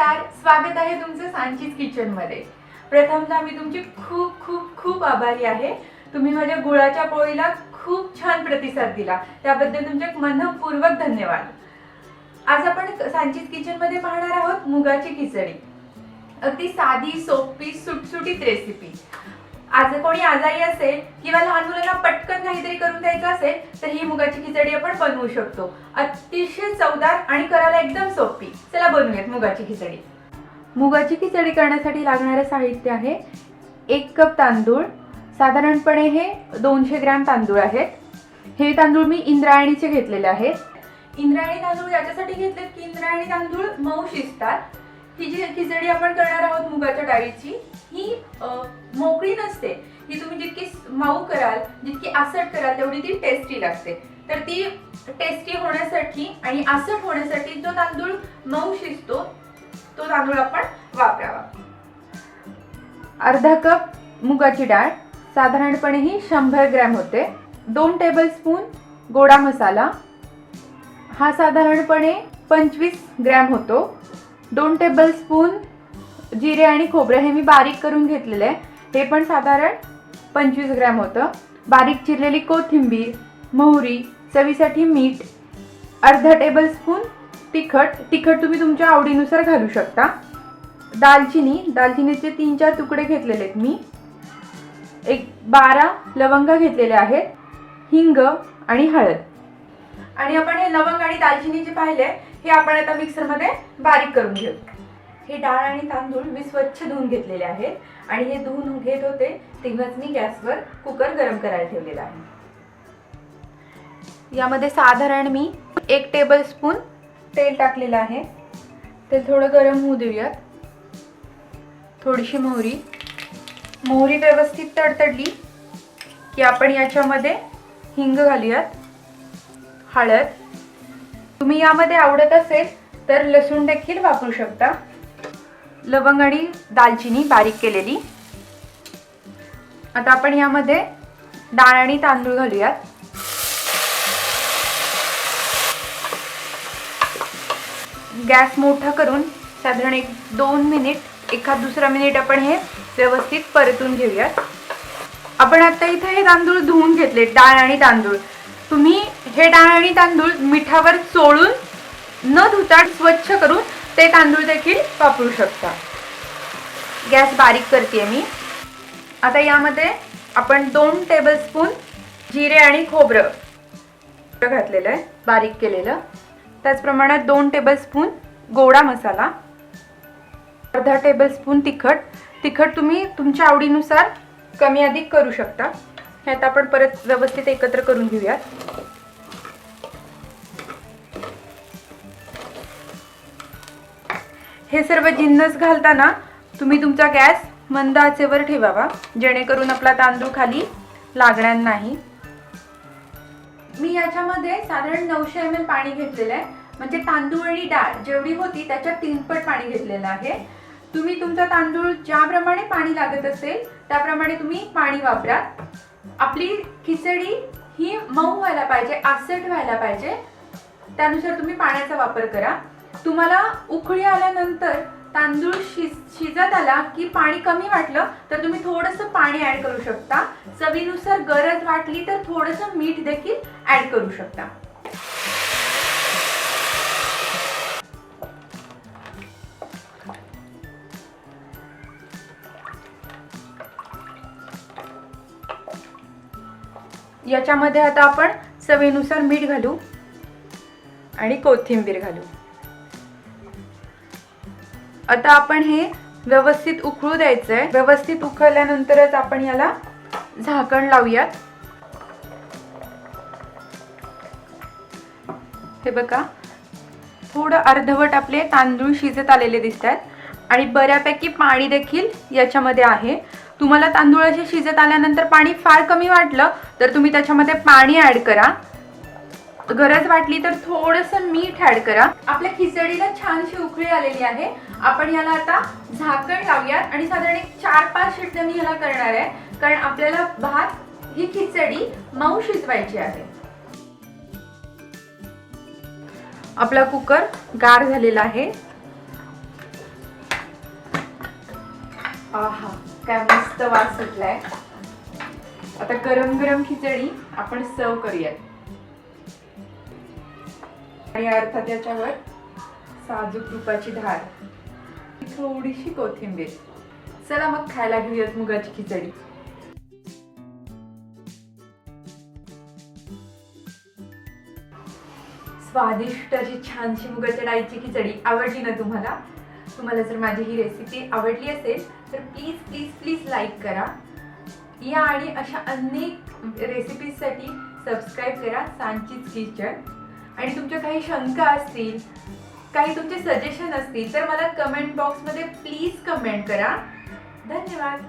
नमस्कार, स्वागत आहे तुमचं सांचीज किचन मध्ये। प्रथमतः मी तुमची खूप खूप खूप आभारी आहे। तुम्ही माझ्या गुळाच्या पोळीला खूप छान प्रतिसाद दिला, त्याबद्दल तुमचे मनपूर्वक धन्यवाद। आज आपण सांचीज किचन मध्ये पाहणार आहोत मुगाची खिचडी। अगदी साधी सोपी सुटसुटीत रेसिपी। आज कोणी आजारी असेल किंवा लहान मुलांना पटकन काहीतरी करून द्यायचं असेल तर ही मुगाची खिचडी आपण बनवू शकतो। अतिशय चवदार आणि करायला एकदम सोपी। चला बनवूयात मुगाची खिचडी। मुगाची खिचडी करण्यासाठी लागणारे साहित्य आहे 1 कप तांदूळ, साधारणपणे हे 200 ग्रॅम तांदूळ आहेत। हे तांदूळ मी इंद्रायणीचे घेतलेले आहेत। इंद्रायणी तांदूळ याच्यासाठी घेतलेत की इंद्रायणी तांदूळ मऊ शिजतात। ही जी खिचडी आपण करणार आहोत मुगाच्या डाळीची, ही मोकळी नसते। ही तुम्ही जितकी मऊ कराल, जितकी आसट कराल तेवढी ती टेस्टी लागते। तर ती टेस्टी होण्यासाठी आणि आसट होण्यासाठी जो तांदूळ मऊ शिजतो तो तांदूळ आपण वापरावा। अर्धा कप मुगाची डाळ, साधारणपणे ही 100 ग्रॅम होते। 2 टेबलस्पून गोडा मसाला, हा साधारणपणे 25 ग्रॅम होतो। 2 टेबलस्पून जिरे आणि खोबरे, हे मी बारीक करून घेतलेले आहे, हे पण साधारण 25 ग्रॅम होतं। बारीक चिरलेली कोथिंबीर, मोहरी, चवीसाठी मीठ, अर्धा टेबलस्पून तिखट तुम्ही तुमच्या आवडीनुसार घालू शकता। दालचिनीचे 3-4 तुकडे घेतलेले आहेत मी। 12 लवंगा घेतलेल्या आहेत, हिंग आणि हळद। आणि आपण हे लवंग आणि दालचिनी जे पाहिले हे आपण आता मिक्सर मध्ये बारीक करून घेऊ। हे डाळ आणि तांदूळ मी स्वच्छ धुवून घेतलेले आहेत आणि हे धुवून घेत होते तेव्हाच मी गॅसवर कुकर गरम करायला ठेवलेला आहे। यामध्ये साधारण मी 1 टेबलस्पून तेल टाकलेलं आहे। तेल थोडं गरम होऊ देऊयात। थोडीशी मोहरी व्यवस्थित तडतडली की आपण याच्यामध्ये हिंग घालूयात, हळद, तुम्ही यामध्ये आवडत असेल तर लसूण देखील वापरू शकता, लवंग आणि दालचिनी बारीक केलेली। आता आपण यामध्ये डाळ आणि तांदूळ घालूयात। गॅस मोठा करून साधारण 1-2 मिनिट, एखाद दुसरा मिनिट आपण हे व्यवस्थित परतून घेऊयात। आपण आता इथे हे तांदूळ धुवून घेतले, डाळ आणि तांदूळ। तुम्ही हे डाळ आणि तांदूळ मिठावर चोळून न धुता स्वच्छ करून ते तांदूळ देखील वापरू शकता। गॅस बारीक करते मी। आता यामध्ये आपण 2 टेबलस्पून जिरे आणि खोबरं घातलेलं आहे बारीक केलेलं। त्याच प्रमाणात 2 टेबलस्पून गोडा मसाला, अर्धा टेबलस्पून तिखट तुम्ही तुमच्या आवडीनुसार कमी अधिक करू शकता। हे आता आपण परत व्यवस्थित एकत्र करून घेऊयात। हे सर्व जिन्नस घालताना तुम्ही तुमचा गॅस मंद आचेवर ठेवावा, जेणेकरून आपला तांदूळ खाली लागणार नाही। मी याच्यामध्ये साधारण 900 ml पाणी घेतलेलं आहे, म्हणजे तांदूळ आणि डाळ जेवढी होती त्याच्या 3 पट पाणी घेतलेलं आहे। तुम्ही तुमचा तांदूळ ज्याप्रमाणे पाणी लागत असेल त्याप्रमाणे तुम्ही पाणी वापरा। आपली खिचडी ही मऊ व्हायला पाहिजे, आसट व्हायला पाहिजे, त्यानुसार तुम्ही पाण्याचा वापर करा। तुम्हाला उकळी आल्यानंतर तांदूळ शिजत आला की पाणी कमी वाटलं तर तुम्ही थोडंसं पाणी ऍड करू शकता। चवीनुसार गरज वाटली तर थोडंसं मीठ देखील ऍड करू शकता। याच्यामध्ये आता आपण चवीनुसार मीठ घालू आणि कोथिंबीर घालू। आता आपण हे व्यवस्थित उकळू द्यायचंय। व्यवस्थित उकळल्यानंतरच आपण याला झाकण लावूयात। हे बघा, थोडं अर्धवट आपले तांदूळ शिजत आलेले दिसतात आणि बऱ्यापैकी पाणी देखील याच्यामध्ये आहे। तुम्हाला तांदूळाचे शिजत आल्यानंतर पाणी फार कमी वाटलं तर तुम्ही त्याच्यामध्ये पाणी ऍड करा। गरज वाटली तर थोडंसं मीठ ऍड करा। आपल्या खिचडीला छानशी उकळी आलेली आहे। आपण याला आता झाकण लावूयात आणि साधारण 4-5 शिट्ट्या मी याला करणार आहे, कारण आपल्याला ही खिचडी मऊ शिजवायची आहे। आपला कुकर गार झालेला आहे। काय मस्त वास सुटलाय. आता गरम गरम खिचडी आपण सर्व करूयात. आणि अर्थात याच्यावर साजूक तुपाची धार, थोडीशी कोथिंबीर. चला मग खायला घेऊयात मुगाची खिचडी. स्वादिष्ट अशी छानशी मुगाच्या डाळीची खिचडी आवडली ना तुम्हाला? तुम्हाला जर माझी ही रेसिपी आवडली असेल तर प्लीज प्लीज प्लीज लाईक करा. या आणि अशा अनेक रेसिपीजसाठी सबस्क्राईब करा सांचीज किचन. आणि तुमच्या काही शंका असतील, काही तुमचे सजेशन असतील तर मला कमेंट बॉक्समध्ये प्लीज कमेंट करा. धन्यवाद.